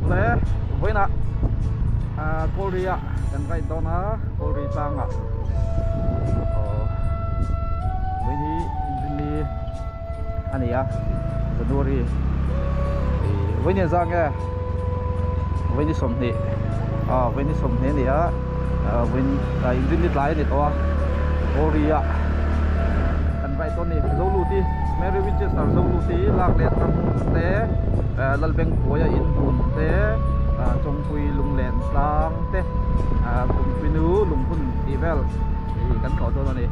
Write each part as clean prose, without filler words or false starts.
le voina Korea dan kai dona Korea tanga ini ini ani ya Januari ini zangnya ini somni ini somni ni ya ini lain itu Korea dan kai doni Zoluti Mary Winchester Zoluti lak let te lalbeng koya in bun te trong pui lung len sang te kum pinu lung pun ivel kan ko to ni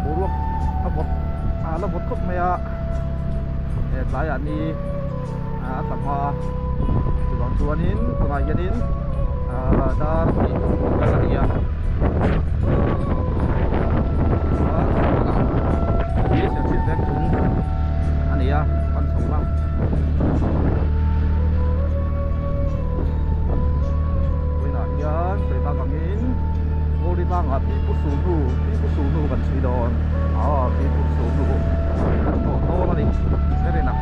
buruk labot kop maya saya ni tama tuang tuanin pengajanin dar ni kasania ini sesi vektum ania pan songlang wina yan cerita kangin ngori bang api pusunu kan sidon api pusunu kan to nani serena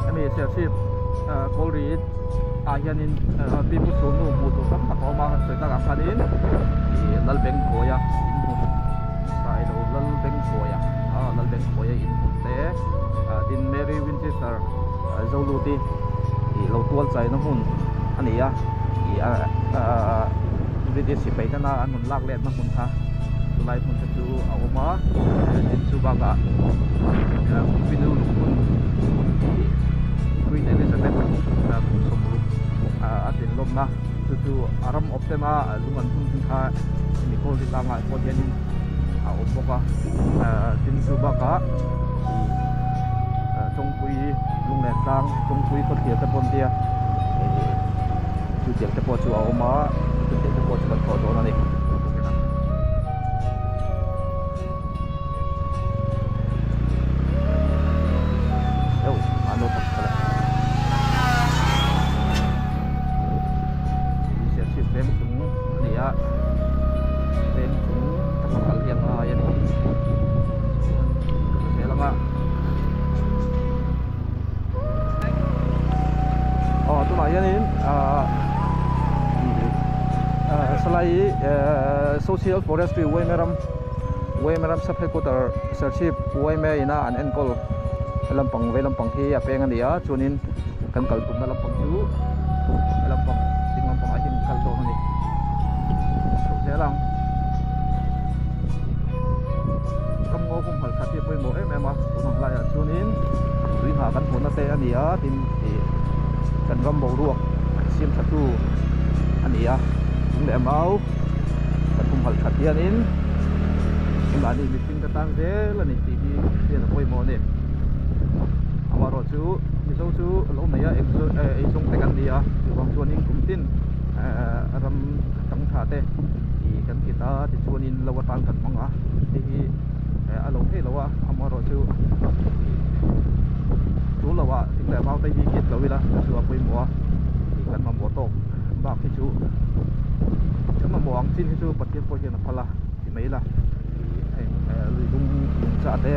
kami sesi Kolri ahianin pipu sunu butu tak takoma cerita kangkanin di lalbeng koya input sai do lalbeng koya input te din Mary Winchester Zoluti di lautual sai namun ani ya British sipai kana anun lak let namun ha tulai pun tu awama din subaga pinu pun Queen Elizabeth sumru atin lom na tu aram optema lungan pun ha ni ko di langa ko yanin oboka tin subaka tongpui lunglen tang tongpui ko thia te pon tia chu tiak te po chu awma chu tiak te po chu ko do na ni yo ano ta Selai social forestry Wemeram sub headquarter sership Weme ina an enkol lampang hi apengan dia chunin kan kaltum na lampang chu lampang ting lampang ahin kalto ni so selang kammo kum hal khati poi mo mema unang la chunin rin ha kan phona te ania tin kan ram bo ruak sim thatu ania le mau kan kum hal khatian in lani meeting ka tang de lani tv te na poi mo ne amaro chu miso chu lo na ya exong te kan dia wang chuanin kumtin ram tang tha te i kan kita ti chuanin lawatan kan manga ti alo the lawa amaro chu lawa ting le mau te hi kit lawila chu poi mo kan ma mo to ba ki chu kan ma mo ang chin hi chu patien po hian phala ti mai la lung sa te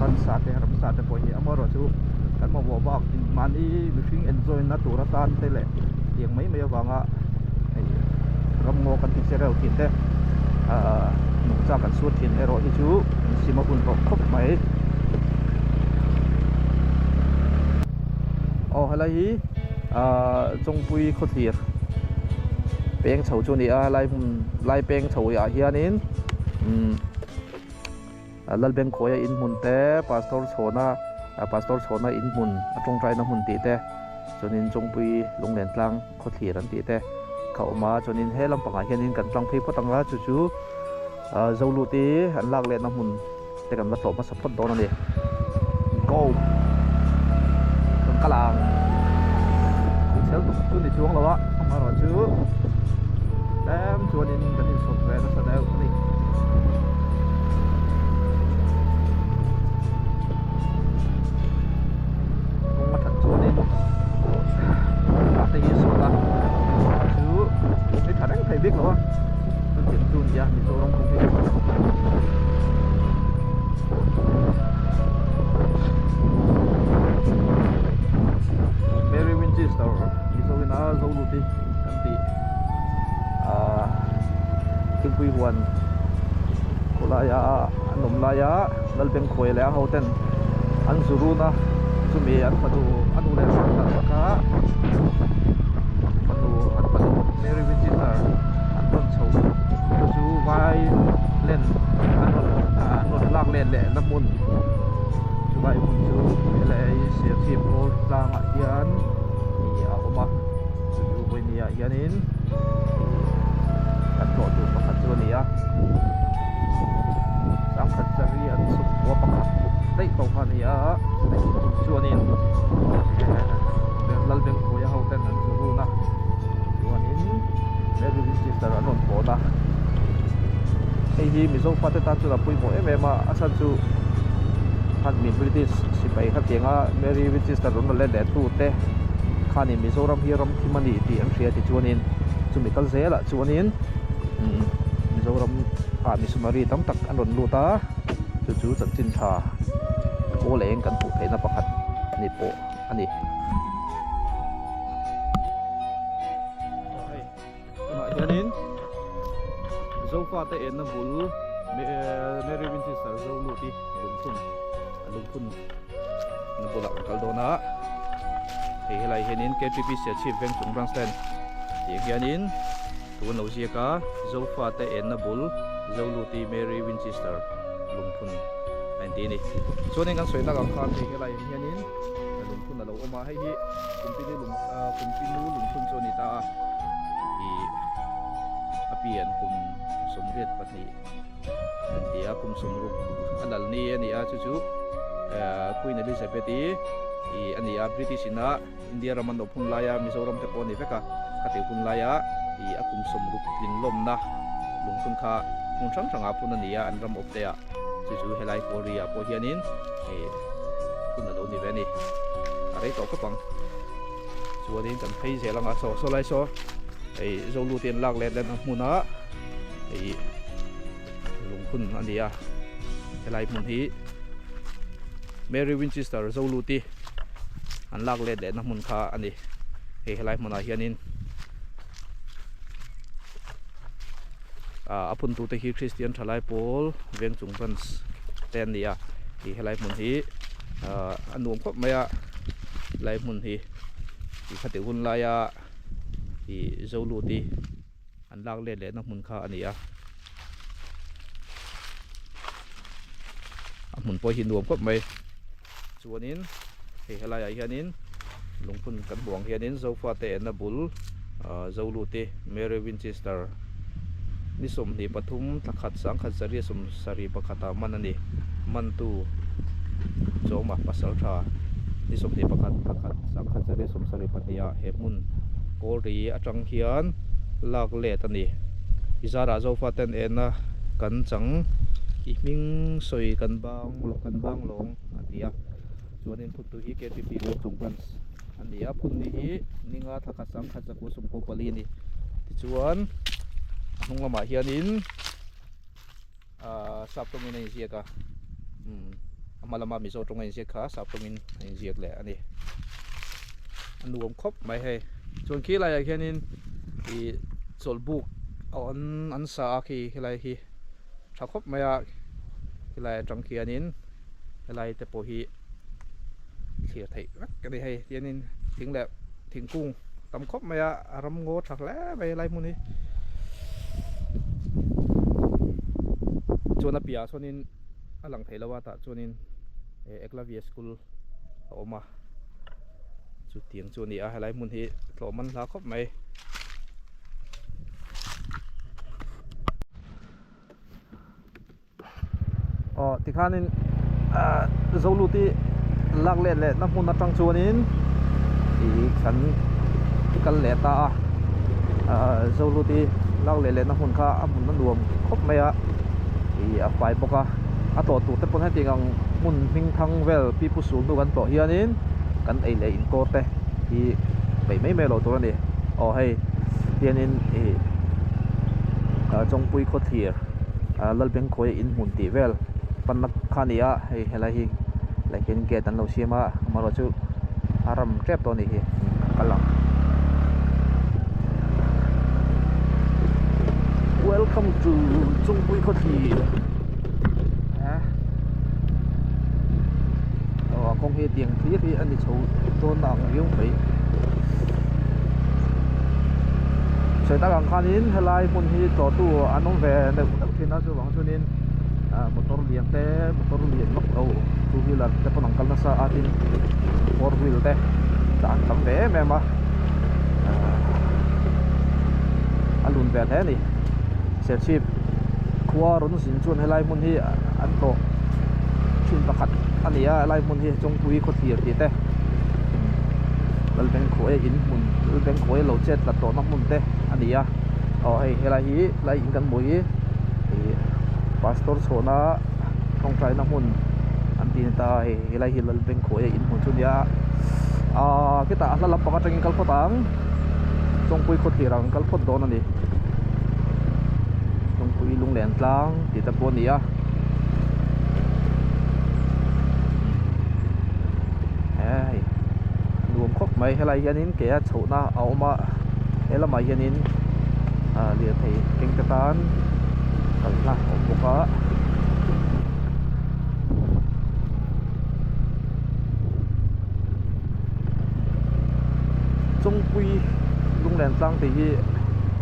ram sa te po hi amaro chu kan ma wo ba mani mishing enjoy na turatan te le tiang mai mai wanga ram ngo kan ti serel kin te nung cha kan suat hin ero hi chu sima un ro khop mai halai chongpui khothir peng chho chu ni a lai peng chho ya hianin lalbeng khoya in mun te pastor chhona in mun atong trai na mun ti te chunin chongpui lunglen tlang khothir an ti te khauma chunin he lampanga hianin kan tlang phei potanga chu Zoluti an lak le na mun te kan la to ma support don ani go kalang sel tu ni chuang lawa amaro chu em chuanin kan in sok ve na sa dau ni kong ma that chuanin ti kan ti kim pui huan kulaya anom laya lalbeng khoi le hoten an zuruna chumi an padu anu le sang ka padu Mary Winchester an ton chho to chu vai len an lak len le namun chu vai mun chu le sia chim ol tlang a hian ni a oma chu voi ni a hianin kan to tu pakhat chu ni a sang khat sari an su wa pakhat dei to kha ni a chu nin lal beng khoya hoten an chu na chuanin Mary Winchester an on po na ei hi mi zo pate ta chu la pui mo em em a asan chu han mi British sipai kha tenga Mary Winchester ron le le tu te khani Mizoram hiram thimani ti an thria ti chuanin chumi kal zela chuanin Mizoram mi sumari tam tak an ron luta chu chu chin tha ko leng kan pu theina pakhat ni po ani hianin zofa te en na bul Mary Winchester zo lu ti lungphun na bula kaldona he helai henin KPP sia chief veng chung brangstan ti hianin tu no sia ka zofa te en na bul zo lu ti Mary Winchester lungphun anti ni chuanin kan soina kan khan ti helai hianin lungphun na lo oma hei hi kumpinu lungphun choni ta apian kum somriat pati dia kum somruk alal ni ani a chu Queen Elizabeth ani a British ina India raman do phun laya Mizoram te poni veka kati phun laya akum somruk lin lom na lungkun kha mun chang chang a phun ani a anram op te a chu helai Korea po hianin phun na do ni veni are to ka pang chuanin kan phei zelanga so lai so ei zolu ten lak le len hmuna ei lungkhun ania helai mun hi Mary Winchester zolu ti an lak le len hmun kha ani he helai hmuna hianin apun tu te hi Christian thalai pol veng chung fans ten nia hi helai mun hi anuam khop maya lai mun hi khati hun laya zolu ti an lak le le na mun kha ania mun po hi nuam khop mai chuanin he helai ai hianin lungphun kan buang hianin zofa te na bul zolu ti Mary Winchester ni som ni pathum takhat sang khat zari som sari pakhata manani mantu choma pasal tha ni som ni pakhat sang khat zari som sari patia hemun Kori atang hian lak le tani izara zofa ten ena kan chang ihming soi kan bang long atia chuanin phutu hi KPP lo chungpan ania phun ni hi ninga thakha sang khacha ko sum ko pali ni ti chuan hunglama hianin saptongin ai sia ka amalama mi zo tongin sia kha saptongin ai sia le ani anuam khop mai he chuan khi lai hianin i cholbuk an sa khi helai hi thakop maya helai tang khianin helai te po hi thia thei ka ni hei hianin thingla thingkung tam khop maya aram ngo thak le mai lai muni chuan a pia chuanin alang theilawa ta chuanin Eklavia school oma chu tiang chu ni a helai mun hi tloman la khop mai tikhanin zolu ti lak le na mun atang chuanin i khan kal le ta zolu ti lak le na mun kha amun na nuam khop mai a i a fai boka a to tu te pon ha tingang mun hing thang vel pi pu su nu kan to hianin kan ei le in ko te hi bei mai me lo to ni hei hianin chong pui kho thir lal beng khoi in mun ti vel pan khania hei helai hi like in get an lo siama maro chu aram trap to ni hi kalang Welcome to 中规科体công hệ tiền thiết thì anh đi chầu tôn nào yếu phải sẽ ta càng khăn in hay lại muốn hi tổ tu anh ông về để cũng khi nào cho bằng cho nên motor liền te motor liền mắc đầu tu hi là cái phần năng sa atin four wheel te chẳng thấm về mẹ mà anh luôn về thế này sẽ chip qua rồi nó xin chuồn hay lại muốn hi anh tổ chun bạc khát anh ấy lại muốn hi trong quý có thiệt thì te lần bên khối in muốn lần bên khối lâu chết là tổ nó muốn te anh ấy hay lại hi lại in căn mũi thì pastor số na không phải nó muốn anh tin ta hay lại hi lần bên khối in muốn chun ya kita là lập bạc trong cái câu tang trong quý có thiệt rằng câu đó nó đi trong quý lung lẹn lang thì ta buồn đi luồng khóc mày hay là hiện in kẻ chỗ na áo mà hay là mày hiện in liền thấy kinh tế tan cần là một cái trong quy lung lẹn tăng thì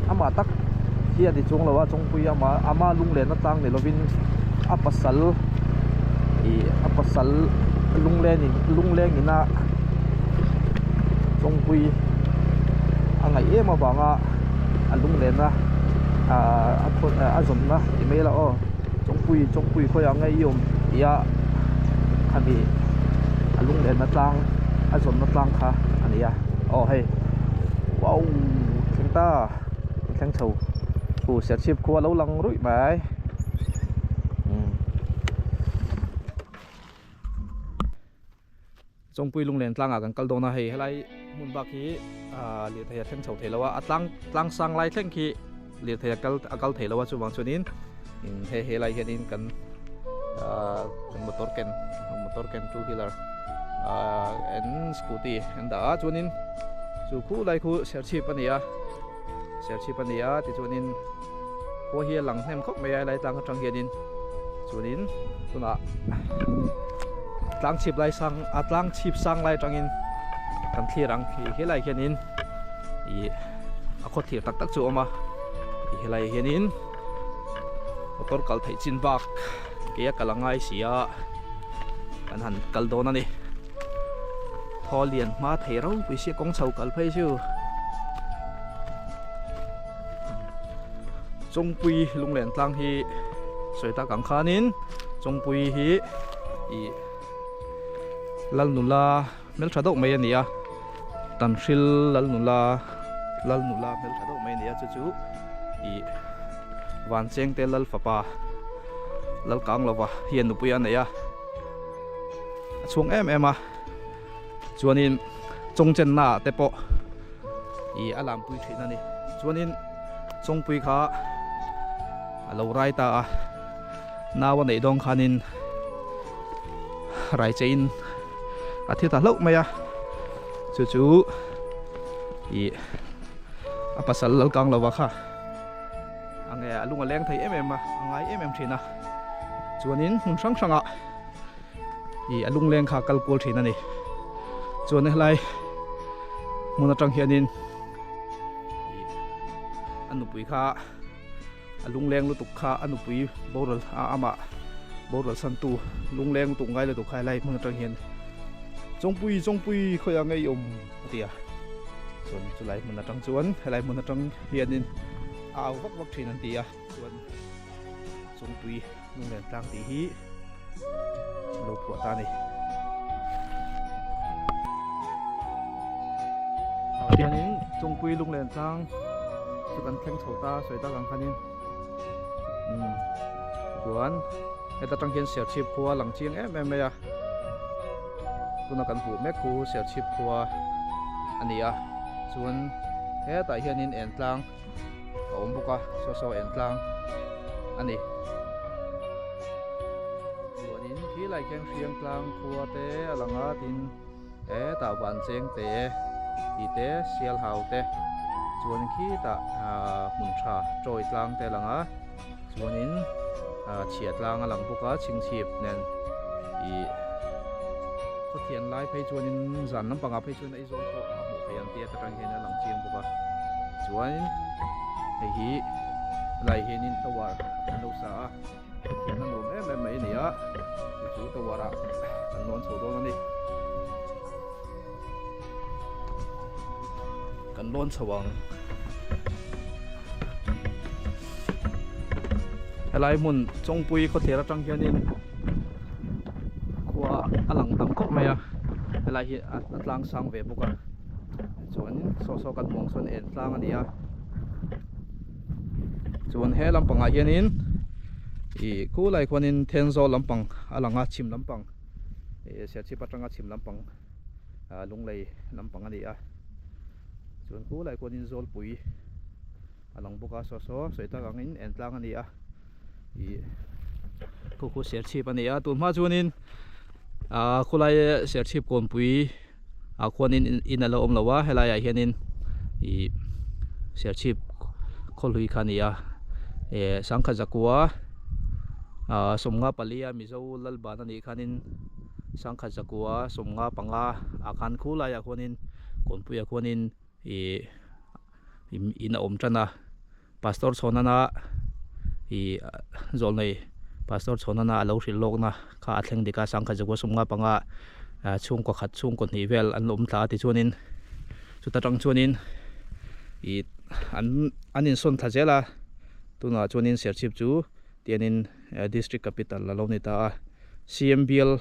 ama tắc hiện thì chung làว่าtrong quy ama lung lẹn nó tăng thì nó vin apasal lung lẹn ni na trong quy anh ấy mà bảo lung lẹn na dùng na thì mấy là trong quy khơi anh ấy dùng ya anh bị lung lẹn na tăng dùng na tăng ha anh ấy hay wow chúng ta thằng chầu phụ sẽ chip qua lâu lăng rụi bài trong quy lung lẹn tăng gần câu đầu na hay lại muốn bác khí liệt thầy thằng chầu thầy lâu tăng sang lại thằng khí liệt thầy câu thầy lâu chú bằng chú nín hay lại hiện in cần motor ken two wheeler and scooty and đã chú nín chú cũ lại cũ sẽ chip anh thì chú nín qua hier lăng nem khóc mấy ai lại tăng trong hiện in chú nín chú nọ tăng chip lại sang tăng chip sang lại trong in cần thi rằng thì lại hiện in thì có thể tắc chỗ mà thì lại hiện in motor kal thấy chín bạc kia cả là ngay xía anh hẳn kal đó nè thò liền mà thấy đâu bị xe con sầu kal phải chứ trong quy lung lẹn tăng thì sợi ta càng khá nín trong quy thì lal nula mel thadok mai ania tan hril lal nula mel thadok mai ania chu van cheng te lal fapa lal kang lova hian nu puya neya chung em chuanin chongchen na te po alam pui thina ni chuanin chongpui kha alo rai ta nawa nei dong khanin rai chein thita lo maya chu pasal lal kang lova kha ange alunga leng thei angai thina chuanin hun sang alung leng kha kalkol thina ni chuan helai mona tang hianin anupui kha alung leng lu tuk kha anupui boral ama boral santu lung leng tung ngai le tuk khai lai mona tang hian chongpui khoi angai tia chuan chulai mona tang chuan helai mona tang hianin vak thin an tia chuan chongpui lung leng tlang ti hi lo phua ta ni hianin chongpui lung leng tlang chu kan thleng chho ta soi ta gang khanin chuan heta tang hian ser chip khuwa lang chiang em ya tuna kan hu mek ku ser chip khuwa ania chuan heta hianin en tlang om buka so en tlang ani chuanin khi lai keng riang tlang khuwa te alanga tin ta ban cheng te ti te sial hau te chuan khi ta mun tha troi tlang te langa chuanin chiat lang a lang boka ching chip nen I có thiền lai phê chuanin zan lampanga phê chuan ai zol to a hmu phei an tia tatang hian a lang chiang boka chuanin hei hi lai hianin tawar an lo sa a thian an lom em mai ni a chu tawara an non chho don ani kan lon chawang helai mun chongpui có thể là tang hianin khua alang tam khop mai a helai hi atlang sang ve boka chuan so kan mong son en tlang ani a chuan he lampanga hianin ku lai khwanin thenzo lampang alanga chim lampang sia chi patanga chim lampang lunglei lampang ani a chuan ku lai khwanin zol pui alang boka so soita gangin en tlang ani a khu ser chip ani a tu ma chuanin khulai ser chip kon pui khwanin in alo om lawa helai a hianin ser chip kholhui khania sangkha zakua somnga palia mizo lalban ani khanin sangkha zakua somnga panga akhan khulai a khwanin kon pui a khwanin in om tana pastor sonana zol nei pastor sonana alo hril lokna kha athleng dika sangkha zakua somnga panga chung ko khat chung ko ni vel an lom thla ti chuanin chutatang chuanin anin son thajela tuna chuanin serchip chu tianin district capital la lo ni ta CMBL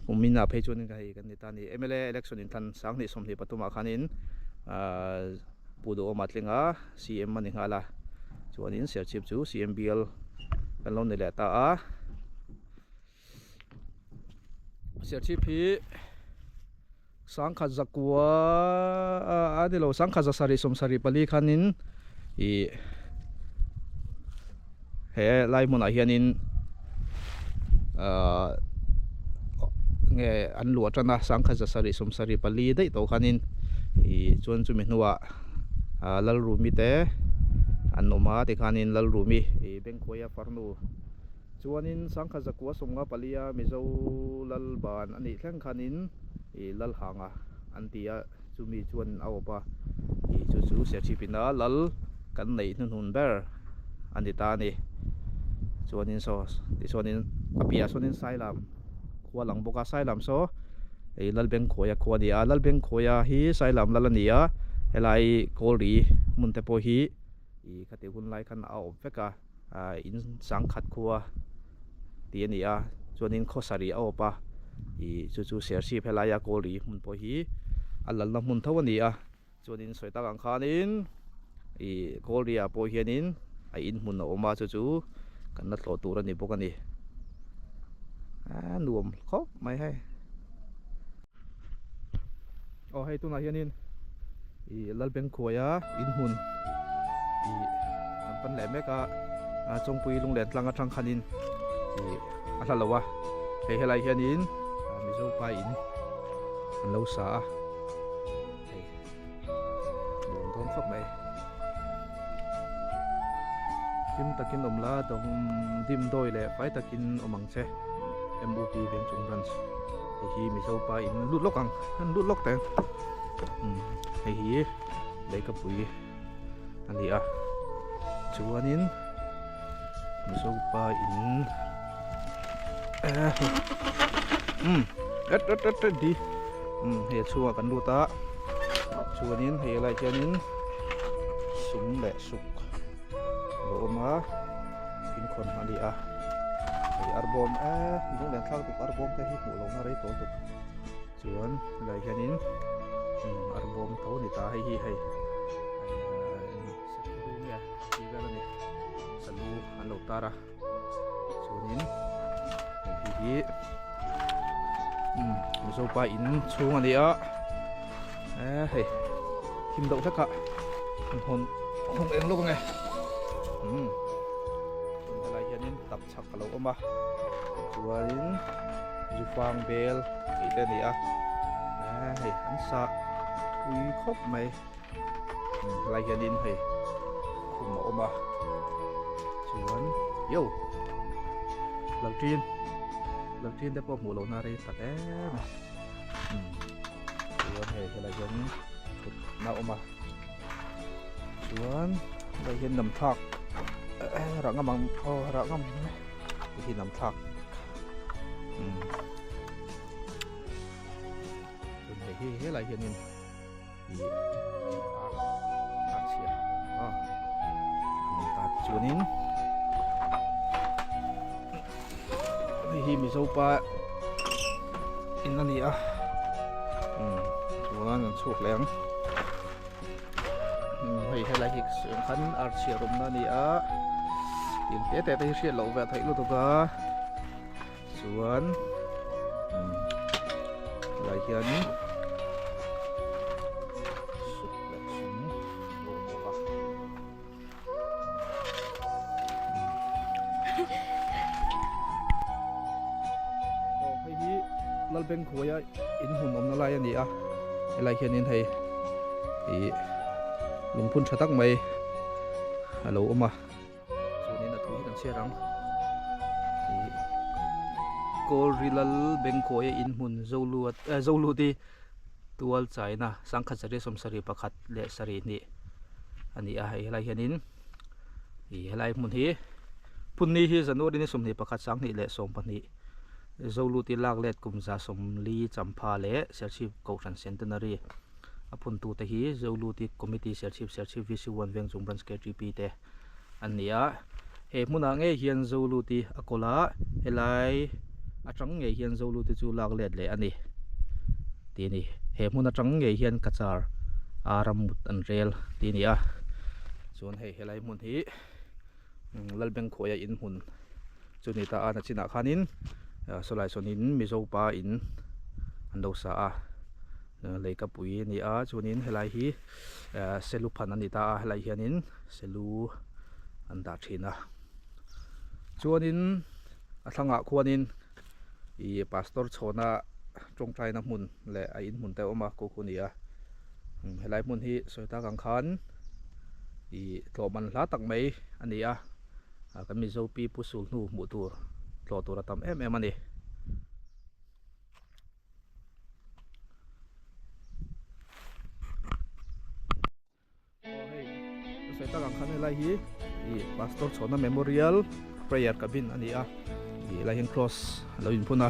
kumina phei chuanin ka hi kan ni ta ni MLA election in than sang ni somni patuma khanin pudo matlinga CM mani ngala chuanin serchip chu CMBL kan lo ni le ta a serchip hi sangkha zakua adilo sangkha zasari somsari pali khanin he lai mun a hianin nge an lu atana sangkha zasari somsari pali dei to khanin chuan chu mi hnuwa lal rumi te an oma te khanin lal rumi beng khoya farnu chuanin sangkha zakua somnga palia mizo lal ban ani thleng khanin lal hanga antia chumi chuan aopa chu serchipina lal kan nei nun ber anita ni chuanin so ti chuanin apia chuanin sailam khwa lang boka sailam so lal beng khoya khwani lal beng khoya hi sailam lalania helai kolri munte po hi khate hun lai khan a om feka in sang khat khwa tiania chuanin khosari aopa chu serchip helaya kolri mun po hi alal na mun thawani chuanin soita gang khanin kolri a po hianin in mun oma chu kan na tlo tur ani bokani nuam khop mai hai hei tuna hianin lal beng khoya in mun an pan le meka chongpui lunglen tlanga thang khanin ahlalawa helai hianin mizo pa in an lo sa nuam don khop mai kim takin omla dong dim doi le pai takin omang che MOP Beng Chung Branch hi mizo pa in lut lok ang an lut lok te hi lấy cái bụi anh đi chuanin mizo pa in đi he chua kan lu ta chuanin he lai chuanin sum le suk lo ma in kon ani he arbom lung len thlang tuk arbom te hi mu lo na rei to tuk chuan lai chuanin arbom tho ni ta hi hei salu ya hi ga ni salu an lo tara chuanin hi mizo pa in chung ani hei kim dậu thaka hon hong eng lo nge lai hianin tap chak lo oma chuanin jufang bel ite ni hei an sa ui khop mai lại hiện in thì cùng mẫu mà chuan yo lần trên đã có mũ lỗ na đây thật đấy chuan thì lại hiện nào mà chuan lại hiện nằm thạc rạng ngầm bằng rạng ngầm thì nằm thạc chuan thì lại hiện in chuanin hi mi zo pa in ani a chuan an chuk leng hei helai hi khan ar chia rum na ni a tin te te te hriat lo ve thai lu to ka chuan lai hian bên khối in hùm om nó lại anh đi à lại hiện in thầy thì lùng phun tắc mày hello ông à cho nên là thôi đằng xe răng thì cô rilal bên khối in hùm dâu lu đi tual trái na sang khát sari som sari pakhat le sari ni anh à hay lại hiện in thì lại muốn hi phun ni hi zanu đi som ni pakhat sang ni le som pan ni zolu ti lak let kumza somli champa le serchip kousan centenary apun tu te hi zolu ti committee serchip vc1 veng jung branch KTP te ania he muna nge hian zolu ti akola helai atang nge hian zolu ti chu lak let le ani ti ni he muna tang nge hian kachar aramut an rel ti ni a chon he helai mun hi lalbeng khoya in hun chuni ta ana china khanin solai sonin mizo pa in ando sa a leika pui ni a chunin helai hi selu phan ani ta helai hianin selu anda thina chuanin athanga khuanin I pastor chona tongtai na mun le a in mun te oma ko khunia helai mun hi soita kang khan I tloman hla tak mai ania kan mizo pi pusul nu mu tur tlo tur tam em ani soita kang khan helai hi I pastor chona memorial prayer cabin ania I lai hin cross lo in puna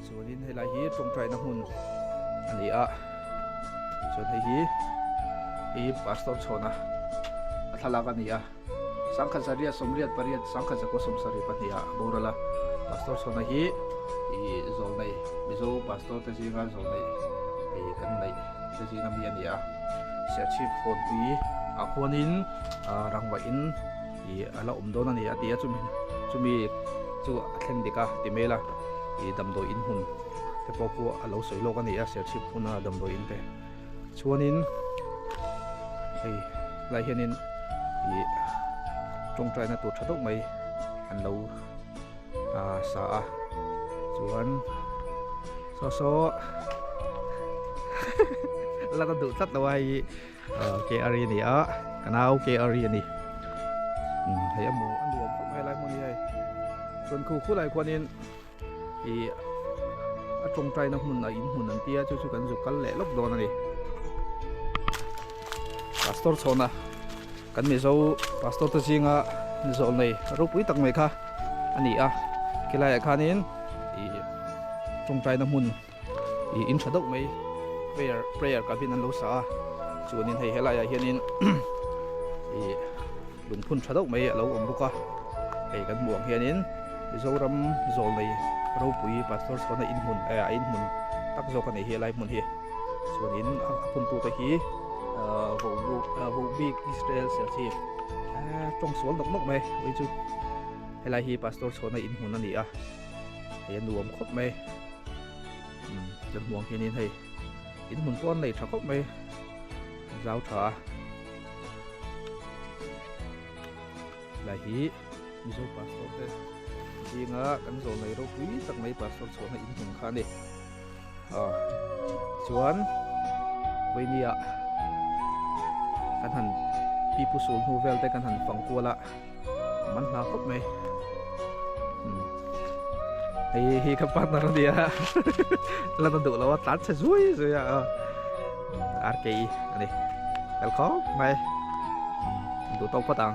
chuanin helai hi tongtai na mun ania chuan hei hi pastor chona athalaka nia sangkha saria somriat pariat sangkha jako somsari pania borala pastor chona hi I zol nei mizo pastor te jinga zol nei I kan nei te jinga mi ania search phone pi akhonin rangwa in I ala umdon ania tia chumi chu athleng dika timela I damdo in hun te poku alo soilo ka nia search phuna damdo in te chuanin ei lai hianin I tongtrai na tu thadok mai an lo sa a chuan so la ka du tat lawai ke ari ni a kanau ke ari ni hay amu an duam khop mai lai mo ni ai chuan khu lai kwanin I a tongtrai na hun a in hun an tia chu kan zu kal le lok don ani pastor chona kan mi zo pastor ta jinga zol nei rupui tak mai kha ani a kilai khanin I tongtai na mun I in thadok mai prayer ka bin an lo sa chuanin hei helai hianin I lungphun thadok mai lo om buka hei kan muang hianin zoram zol nei rupui pastor chona in hun tak zo kan hi helai mun hi chuanin apun tu ta hi vụ big Israel selchi trong số động nóc mày với chú hay là hi pastor số này in hồn anh đi à hay nuông khóc mày dân muang kia nên hay in hồn con này thằng khóc mày giáo thả là hi mizo pastor thế gì ngã cắn số này đâu quý tặng mấy pastor số này in hồn khan đi chuan với nia กันหันพี่ผู้สูงฮูเวลแต่กันหันฟังกัวละมันลาครบไหมhi kapan naruh dia lah tentu lewat tat sesuai saya RKI ini welcome mai untuk tau petang